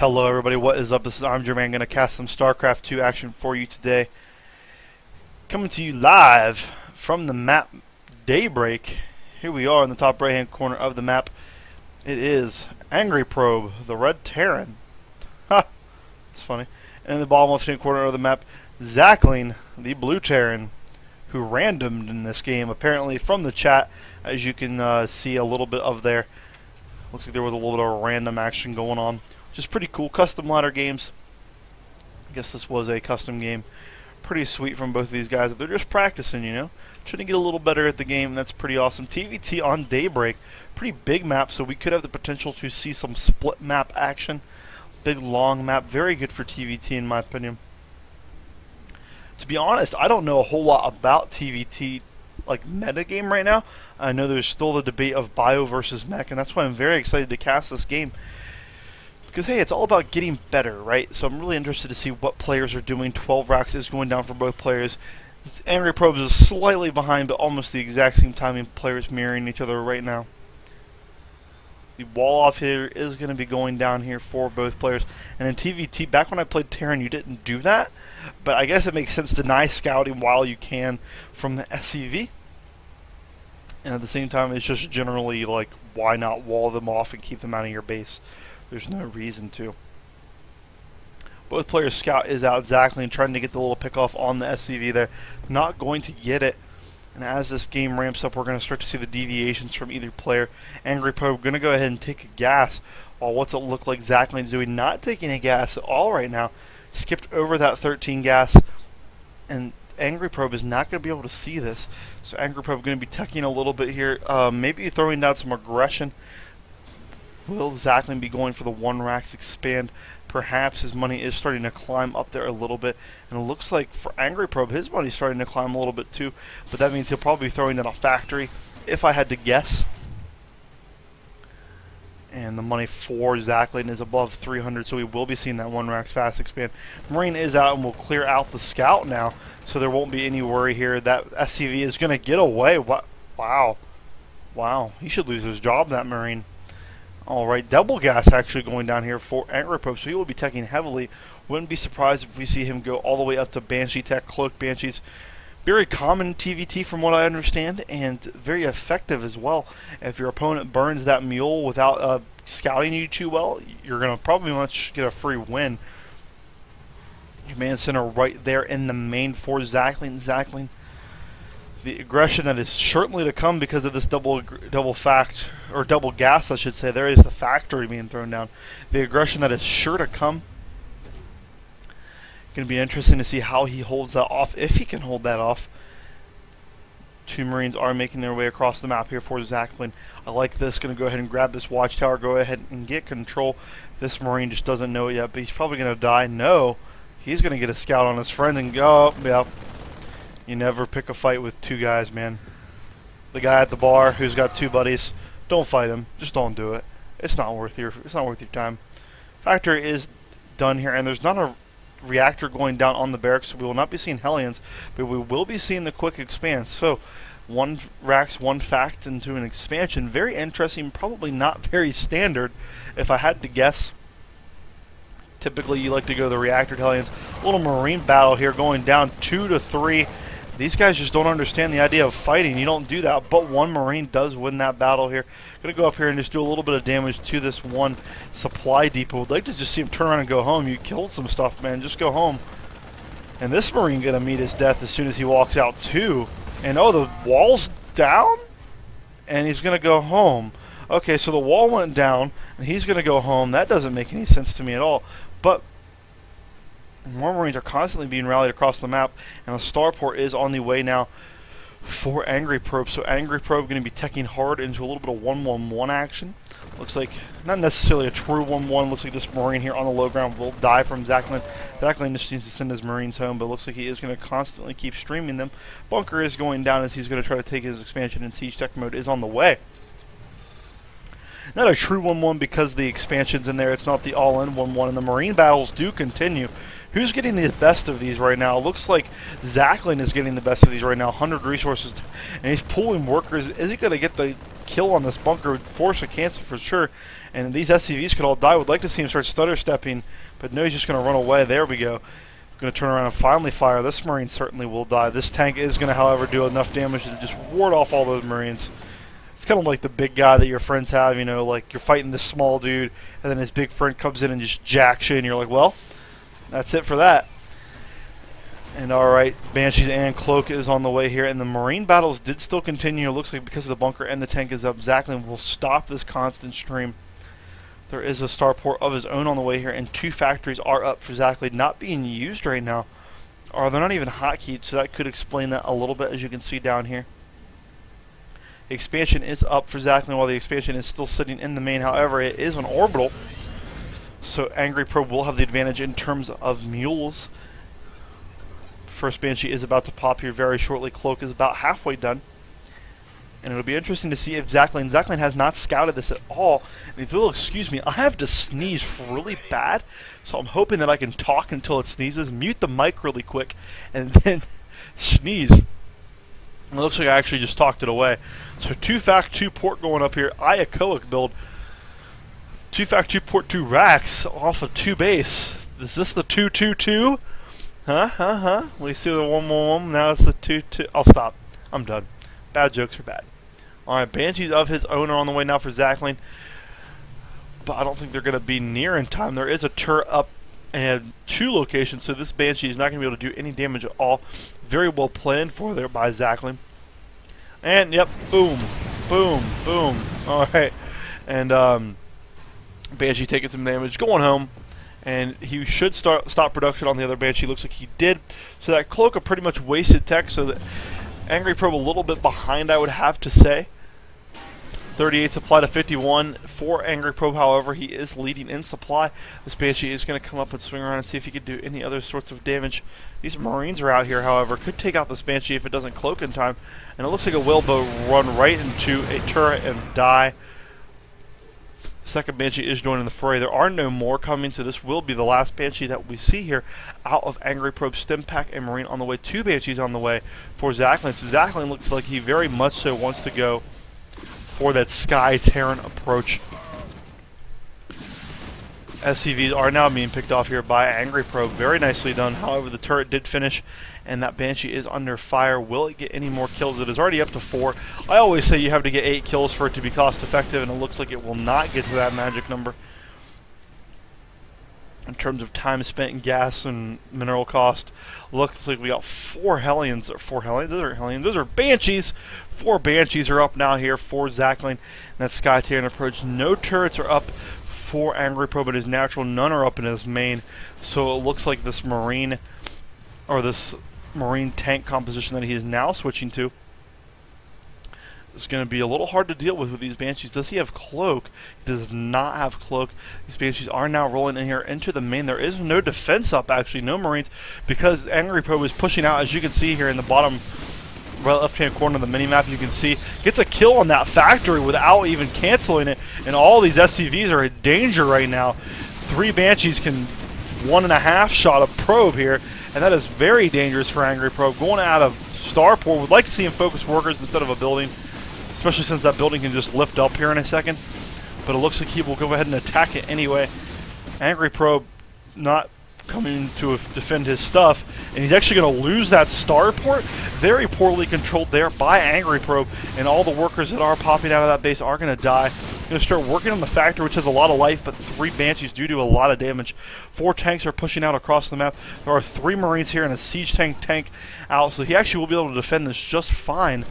Hello everybody, what is up? This is AngryProbe, going to cast some Starcraft 2 action for you today. Coming to you live from the map Daybreak. Here we are in the top right hand corner of the map. It is AngryProbe, the Red Terran. Ha! It's funny. And in the bottom left hand corner of the map, Zachling, the Blue Terran, who randomed in this game, apparently from the chat, as you can see a little bit of there. Looks like there was a little bit of random action going on. Just pretty cool. Custom ladder games. I guess this was a custom game. Pretty sweet from both of these guys. They're just practicing, you know. Trying to get a little better at the game, and that's pretty awesome. TVT on Daybreak. Pretty big map, so we could have the potential to see some split map action. Big, long map. Very good for TVT, in my opinion. To be honest, I don't know a whole lot about TVT, like, metagame right now. I know there's still the debate of bio versus mech, and that's why I'm very excited to cast this game. Because, hey, it's all about getting better, right? So I'm really interested to see what players are doing. 12 racks is going down for both players. AngryProbe is slightly behind, but almost the exact same timing. Players mirroring each other right now. The wall off here is going to be going down here for both players. And in TVT, back when I played Terran, you didn't do that. But I guess it makes sense to deny scouting while you can from the SCV. And at the same time, it's just generally like, why not wall them off and keep them out of your base? There's no reason to. Both players' scout is out. Zachling trying to get the little pick off on the SCV there. Not going to get it. And as this game ramps up, we're going to start to see the deviations from either player. AngryProbe going to go ahead and take a gas. While what's it look like Zachling's doing? Not taking a gas at all right now. Skipped over that 13 gas. And AngryProbe is not going to be able to see this. So AngryProbe going to be teching a little bit here. Maybe throwing down some aggression. Will Zachling be going for the 1 racks expand? Perhaps his money is starting to climb up there a little bit. And it looks like for AngryProbe, his money's starting to climb a little bit too. But that means he'll probably be throwing down a factory, if I had to guess. And the money for Zachling is above 300, so we will be seeing that 1 racks fast expand. Marine is out and will clear out the scout now, so there won't be any worry here. That SCV is going to get away. What? Wow. Wow. He should lose his job, that Marine. Alright, double gas actually going down here for AngryProbe, so he will be teching heavily. Wouldn't be surprised if we see him go all the way up to Banshee tech. Cloak Banshees, very common in TVT from what I understand, and very effective as well. If your opponent burns that mule without scouting you too well, you're going to probably much get a free win. Command center right there in the main for Zachling. Zachling, the aggression that is certainly to come because of this double gas, I should say. There is the factory being thrown down. The aggression that is sure to come. Going to be interesting to see how he holds that off, if he can hold that off. 2 Marines are making their way across the map here for Zachling. I like this. Going to go ahead and grab this watchtower. Go ahead and get control. This Marine just doesn't know it yet, but he's probably going to die. No, he's going to get a scout on his friend and go. Oh, yeah. You never pick a fight with 2 guys, man. The guy at the bar who's got 2 buddies, don't fight him. Just don't do it. It's not worth your time. Factory is done here, and there's not a reactor going down on the barracks, so we will not be seeing Hellions, but we will be seeing the quick expand. So 1 racks, 1 fact into an expansion. Very interesting, probably not very standard if I had to guess. Typically you like to go the reactor to Hellions. A little Marine battle here going down 2 to 3. These guys just don't understand the idea of fighting. You don't do that, but 1 Marine does win that battle here. Going to go up here and just do a little bit of damage to this 1 supply depot. Would like to just see him turn around and go home. You killed some stuff, man. Just go home. And this Marine going to meet his death as soon as he walks out too. And oh, the wall's down? And he's going to go home. Okay, so the wall went down, and he's going to go home. That doesn't make any sense to me at all. But more Marines are constantly being rallied across the map, and a starport is on the way now for AngryProbe. So AngryProbe going to be teching hard into a little bit of 1-1-1 action. Looks like not necessarily a true 1-1. Looks like this Marine here on the low ground will die from Zachling. Zachling just needs to send his Marines home, but looks like he is going to constantly keep streaming them. Bunker is going down as he's going to try to take his expansion, and siege tech mode is on the way. Not a true 1-1 because the expansion's in there. It's not the all-in 1-1, and the Marine battles do continue. Who's getting the best of these right now? It looks like Zachling is getting the best of these right now. 100 resources, and he's pulling workers. Is he going to get the kill on this bunker would force a cancel for sure. And these SCVs could all die. Would like to see him start stutter stepping, but no, he's just going to run away. There we go. Going to turn around and finally fire. This Marine certainly will die. This tank is going to, however, do enough damage to just ward off all those Marines. It's kind of like the big guy that your friends have, you know, like you're fighting this small dude, and then his big friend comes in and just jacks you, and you're like, well, that's it for that. And alright, Banshees and Cloak is on the way here, and the Marine battles did still continue. It looks like because of the bunker and the tank is up, Zachling will stop this constant stream. There is a starport of his own on the way here, and 2 factories are up for Zachling, not being used right now. Or they're not even hotkeyed, so that could explain that a little bit, as you can see down here. The expansion is up for Zachling while the expansion is still sitting in the main. However, it is on orbital, so AngryProbe will have the advantage in terms of mules. First Banshee is about to pop here very shortly. Cloak is about halfway done. And it'll be interesting to see if Zachling has not scouted this at all. And if you'll excuse me, I have to sneeze really bad, so I'm hoping that I can talk until it sneezes. Mute the mic really quick, and then sneeze. It looks like I actually just talked it away. So 2 fact 2 port going up here. Iacoic build. 2 fact 2 port 2 racks off of 2 base. Is this the 222? Huh? We see the 111. Now it's the 22. I'll stop. I'm done. Bad jokes are bad. Alright, Banshees of his own are on the way now for Zachling. But I don't think they're going to be near in time. There is a turret up and 2 locations, so this Banshee is not going to be able to do any damage at all. Very well planned for there by Zachling. And, yep, boom. Alright. And, Banshee taking some damage, going home. And he should stop production on the other Banshee. Looks like he did. So that Cloak a pretty much wasted tech, so that AngryProbe a little bit behind, I would have to say. 38 supply to 51 for AngryProbe. However, he is leading in supply. This Banshee is going to come up and swing around and see if he can do any other sorts of damage. These Marines are out here, however. Could take out this Banshee if it doesn't cloak in time. And it looks like a whaleboat run right into a turret and die. Second Banshee is joining the fray. There are no more coming, so this will be the last Banshee that we see here out of AngryProbe, Stimpack, and Marine on the way. 2 Banshees on the way for Zachling. So Zachling looks like he very much so wants to go for that Sky Terran approach. SCVs are now being picked off here by AngryProbe. Very nicely done. However, the turret did finish, and that Banshee is under fire. Will it get any more kills? It is already up to 4. I always say you have to get 8 kills for it to be cost effective, and it looks like it will not get to that magic number. In terms of time spent in gas and mineral cost, looks like we got 4 Hellions. Or 4 Hellions? Those aren't Hellions. Those are Banshees. 4 Banshees are up now here for Zachling. And that Sky Terran approach. No turrets are up for AngryProbe, but his natural. None are up in his main. So it looks like this Marine, or this Marine tank composition that he is now switching to, is going to be a little hard to deal with these Banshees. Does he have Cloak? He does not have Cloak. These Banshees are now rolling in here into the main. There is no defense up, actually, no Marines, because AngryProbe is pushing out, as you can see here in the bottom right left-hand corner of the mini-map. You can see, gets a kill on that factory without even canceling it, and all these SCVs are in danger right now. 3 Banshees can 1.5 shot a probe here, and that is very dangerous for AngryProbe. Going out of Starport, would like to see him focus workers instead of a building, especially since that building can just lift up here in a second. But it looks like he will go ahead and attack it anyway. AngryProbe not coming to defend his stuff, and he's actually going to lose that starport. Very poorly controlled there by AngryProbe, and all the workers that are popping out of that base are going to die. Going to start working on the factory, which has a lot of life, but 3 Banshees do a lot of damage. 4 tanks are pushing out across the map. There are 3 Marines here and a siege tank out, so he actually will be able to defend this just fine.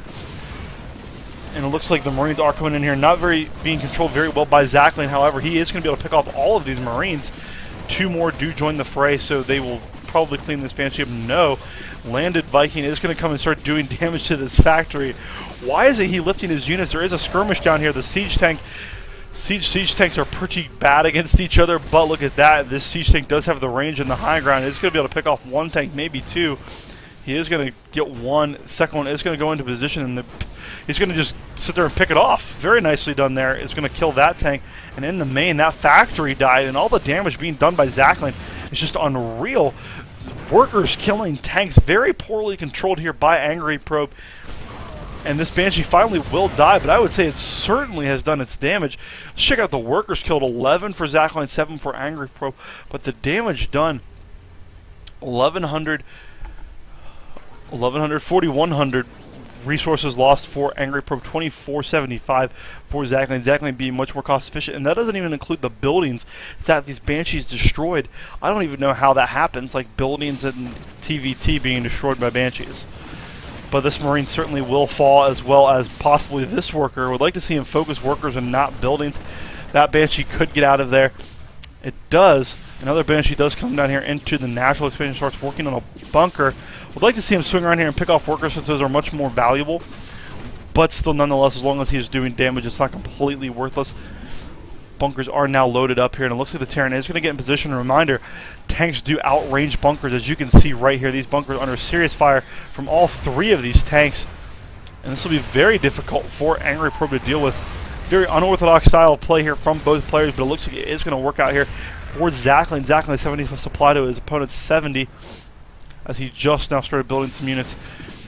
And it looks like the Marines are coming in here, not being controlled very well by Zachling. However, he is going to be able to pick off all of these Marines. 2 more do join the fray, so they will probably clean this Banshee up. No. Landed Viking is going to come and start doing damage to this factory. Why isn't he lifting his units? There is a skirmish down here. The siege tanks are pretty bad against each other, but look at that. This siege tank does have the range and the high ground. It's going to be able to pick off 1 tank, maybe 2. He is going to get 1. Second one is going to go into position, and he's going to just sit there and pick it off. Very nicely done there. It's going to kill that tank. And in the main, that factory died, and all the damage being done by Zachling is just unreal. Workers killing tanks, very poorly controlled here by AngryProbe. And this Banshee finally will die, but I would say it certainly has done its damage. Let's check out the workers killed. 11 for Zachling, 7 for AngryProbe. But the damage done, 1,100, 4,100 resources lost for AngryProbe, 2,475 for Zachling. Zachling being much more cost efficient, and that doesn't even include the buildings that these Banshees destroyed. I don't even know how that happens, like buildings and TVT being destroyed by Banshees. But this Marine certainly will fall, as well as possibly this worker. Would like to see him focus workers and not buildings. That Banshee could get out of there. It does. Another Banshee does come down here into the natural expansion, starts working on a bunker. Would like to see him swing around here and pick off workers, since those are much more valuable. But still, nonetheless, as long as he is doing damage, it's not completely worthless. Bunkers are now loaded up here, and it looks like the Terran is going to get in position. A reminder, tanks do outrange bunkers, as you can see right here. These bunkers are under serious fire from all 3 of these tanks, and this will be very difficult for AngryProbe to deal with. Very unorthodox style of play here from both players, but it looks like it is going to work out here for Zachling. Zachling 70 supply to his opponent's 70, as he just now started building some units.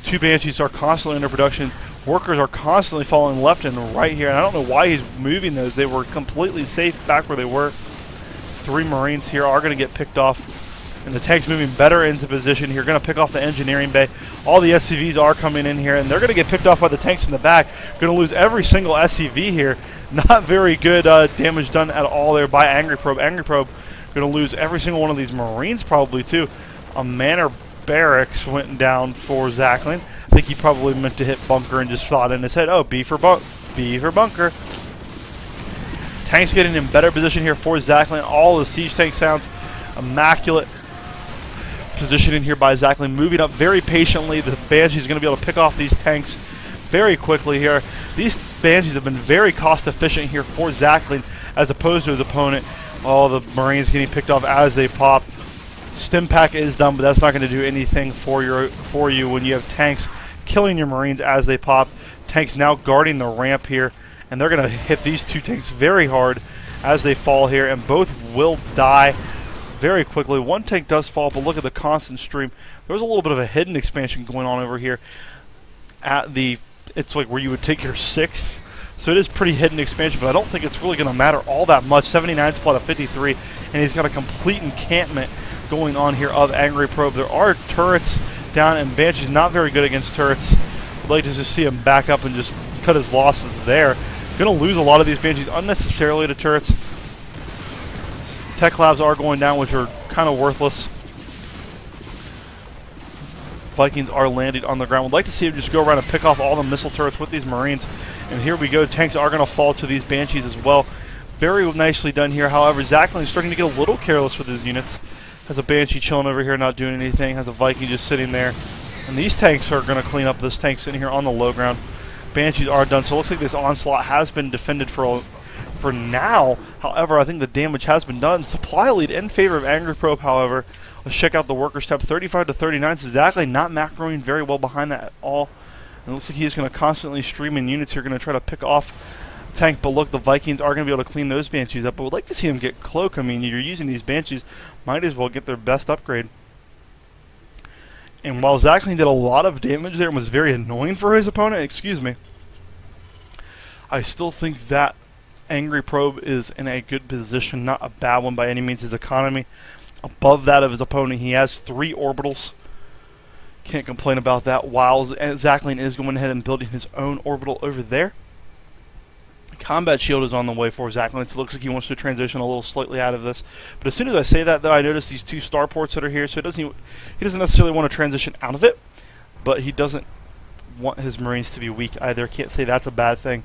2 Banshees are constantly under production. Workers are constantly falling left and right here, and I don't know why he's moving those. They were completely safe back where they were. 3 Marines here are going to get picked off, and the tank's moving better into position here. Going to pick off the engineering bay. All the SCVs are coming in here, and they're going to get picked off by the tanks in the back. Going to lose every single SCV here. Not very good damage done at all there by AngryProbe. AngryProbe going to lose every single one of these Marines probably too. A manor barracks went down for Zachling. I think he probably meant to hit bunker and just thought in his head, oh, B for bunker. Tanks getting in better position here for Zachling. All the siege tank sounds immaculate. Positioning here by Zachling, moving up very patiently. The Banshee's going to be able to pick off these tanks very quickly here. These Banshees have been very cost efficient here for Zachling as opposed to his opponent. All the Marines getting picked off as they pop. Stim pack is done, but that's not going to do anything for you when you have tanks killing your Marines as they pop. Tanks now guarding the ramp here, and they're going to hit these 2 tanks very hard as they fall here, and both will die very quickly. 1 tank does fall, but look at the constant stream. There's a little bit of a hidden expansion going on over here at the, it's like where you would take your 6th. So it is pretty hidden expansion, but I don't think it's really going to matter all that much. 79 supply to 53, and he's got a complete encampment going on here of AngryProbe. There are turrets down, and Banshee's not very good against turrets. I'd like to just see him back up and just cut his losses there. Going to lose a lot of these Banshees unnecessarily to turrets. Tech labs are going down, which are kind of worthless. Vikings are landing on the ground. Would like to see him just go around and pick off all the missile turrets with these Marines. And here we go. Tanks are going to fall to these Banshees as well. Very nicely done here. However, Zachling is starting to get a little careless with his units. Has a Banshee chilling over here, not doing anything. Has a Viking just sitting there. And these tanks are going to clean up this tank sitting here on the low ground. Banshees are done. So it looks like this onslaught has been defended for now. However, I think the damage has been done. Supply lead in favor of AngryProbe, however. Let's check out the workers tab. 35 to 39. So Zachling not macroing very well behind that at all. And it looks like he's going to constantly stream in units here, going to try to pick off tank. But look, the Vikings are going to be able to clean those Banshees up. But would like to see him get cloak. I mean, you're using these Banshees, might as well get their best upgrade. And while Zachling did a lot of damage there and was very annoying for his opponent, excuse me, I still think that AngryProbe is in a good position, not a bad one by any means. His economy above that of his opponent. He has 3 orbitals. Can't complain about that. While Zachling is going ahead and building his own orbital over there. Combat shield is on the way for Zachling. So it looks like he wants to transition a little slightly out of this. But as soon as I say that, though, I notice these 2 starports that are here. So he doesn't necessarily want to transition out of it, but he doesn't want his Marines to be weak either. Can't say that's a bad thing.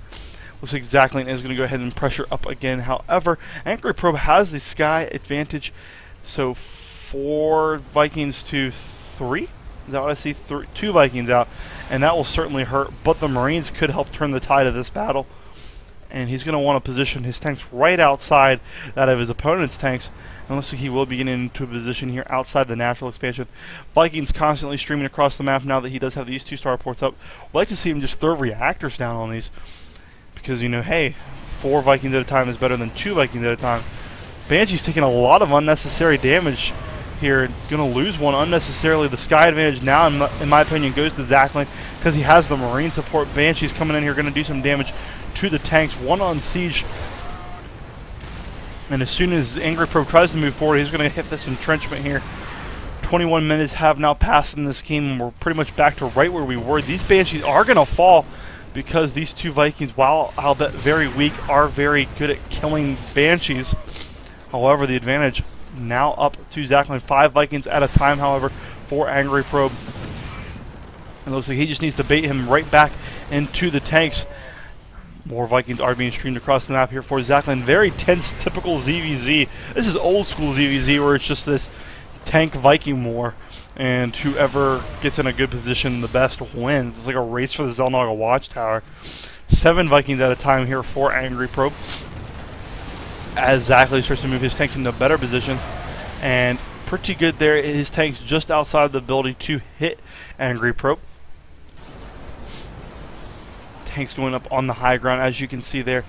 Looks like Zachling is going to go ahead and pressure up again. However, AngryProbe has the sky advantage. So 4 Vikings to 3. Is that what I see? 2 Vikings out. And that will certainly hurt. But the Marines could help turn the tide of this battle. And he's going to want to position his tanks right outside that of his opponent's tanks. And looks like he will be getting into a position here outside the natural expansion. Vikings constantly streaming across the map now that he does have these 2 starports up. I'd like to see him just throw reactors down on these. Because, you know, hey, 4 Vikings at a time is better than 2 Vikings at a time. Banshee's taking a lot of unnecessary damage here. Going to lose one unnecessarily. The sky advantage now, in my opinion, goes to Zachling because he has the marine support. Banshee's coming in here, going to do some damage to the tanks. One on siege. And as soon as AngryProbe tries to move forward, he's going to hit this entrenchment here. 21 minutes have now passed in this game, and we're pretty much back to right where we were. These Banshees are going to fall because these two Vikings, while albeit very weak, are very good at killing Banshees. However, the advantage now up to Zachling. 5 Vikings at a time, however, for AngryProbe. It looks like he just needs to bait him right back into the tanks. More Vikings are being streamed across the map here for Zachling. Very tense, typical ZVZ. This is old school ZVZ where it's just this tank Viking war, and whoever gets in a good position the best wins. It's like a race for the Zelnaga Watchtower. 7 Vikings at a time here for AngryProbe, as Zachling starts to move his tanks into a better position, and pretty good there. His tanks just outside the ability to hit AngryProbe. Tanks going up on the high ground, as you can see there.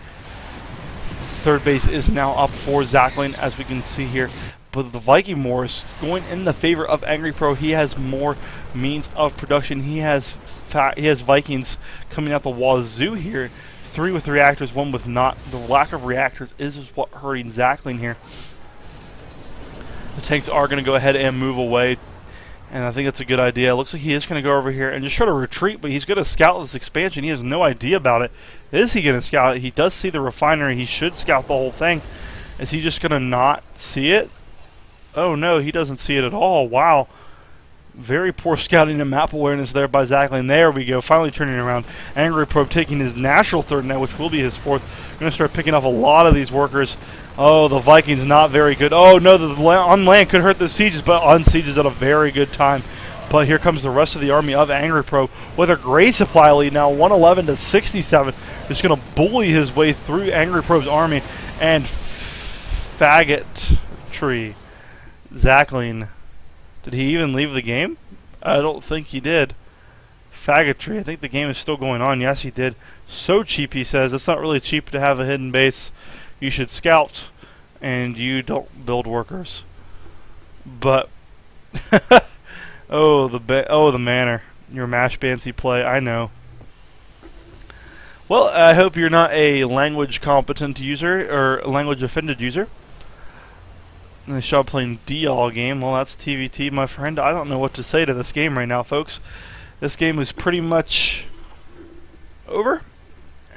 Third base is now up for Zachling, as we can see here. But the Viking war is going in the favor of AngryProbe. He has more means of production. He has Vikings coming out the wazoo here. 3 with reactors, 1 with not. The lack of reactors is what hurting Zachling here. The tanks are going to go ahead and move away, and I think that's a good idea. It looks like he is going to go over here and just try to retreat, but he's going to scout this expansion. He has no idea about it. Is he going to scout it? He does see the refinery. He should scout the whole thing. Is he just going to not see it? Oh no, he doesn't see it at all. Wow. Very poor scouting and map awareness there by Zachling. There we go, finally turning around. AngryProbe taking his natural third net, which will be his 4th. Going to start picking off a lot of these workers. Oh, the Vikings not very good. Oh no, the on land could hurt the sieges, but on sieges at a very good time. But here comes the rest of the army of AngryProbe with a great supply lead now, 111 to 67. Just going to bully his way through AngryProbe's army, and faggot tree. Zachling, did he even leave the game? I don't think he did. Faggotry, I think the game is still going on. Yes, he did. So cheap, he says. It's not really cheap to have a hidden base. You should scout, and you don't build workers. But, oh, the manor. Your mash Bancy play, I know. Well, I hope you're not a language competent user, or language offended user. And they shot playing D-All game. Well, that's TVT, my friend. I don't know what to say to this game right now, folks. This game is pretty much over.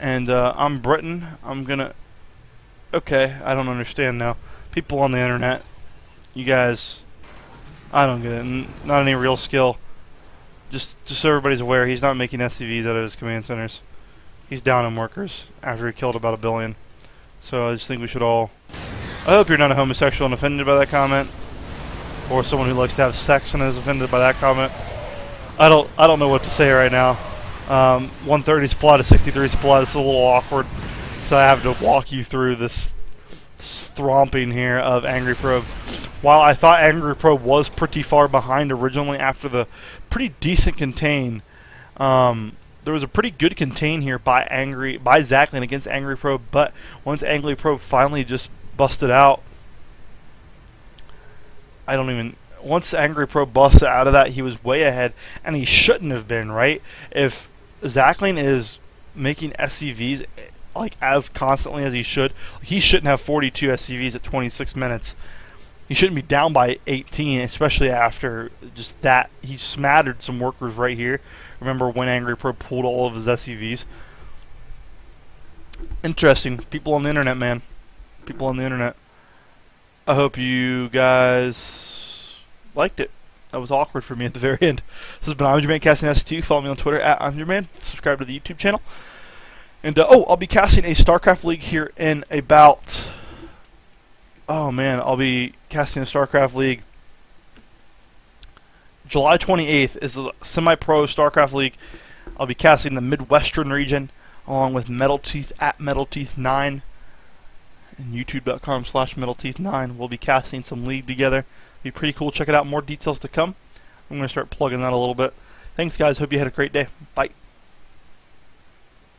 And I'm Britain. I'm gonna... Okay, I don't understand now. People on the internet. You guys... I don't get it. Not any real skill. Just so everybody's aware, he's not making SCVs out of his command centers. He's down in workers after he killed about 1 billion. So I just think we should all... I hope you're not a homosexual and offended by that comment, or someone who likes to have sex and is offended by that comment. I don't know what to say right now. 130 supply to 63 supply. This is a little awkward, so I have to walk you through this thromping here of AngryProbe. While I thought AngryProbe was pretty far behind originally after the pretty decent contain, there was a pretty good contain here by Zachling against AngryProbe, but once AngryProbe finally just busted out, once AngryProbe busted out of that, he was way ahead, and he shouldn't have been, right? If Zachling is making SCVs like as constantly as he shouldn't have 42 SCVs at 26 minutes. He shouldn't be down by 18, especially after just that. He smattered some workers right here. Remember when AngryProbe pulled all of his SCVs? Interesting. People on the internet, man. People on the internet. I hope you guys liked it. That was awkward for me at the very end. This has been AngryMan casting S2. Follow me on Twitter at AngryMan. Subscribe to the YouTube channel. And I'll be casting a Starcraft League here in about... Oh man, I'll be casting a Starcraft League. July 28th is the semi-pro Starcraft League. I'll be casting the Midwestern region along with Metal Teeth at Metal Teeth 9. And youtube.com/MetalTeeth9. We'll be casting some league together. Be pretty cool. Check it out. More details to come. I'm going to start plugging that a little bit. Thanks, guys. Hope you had a great day. Bye.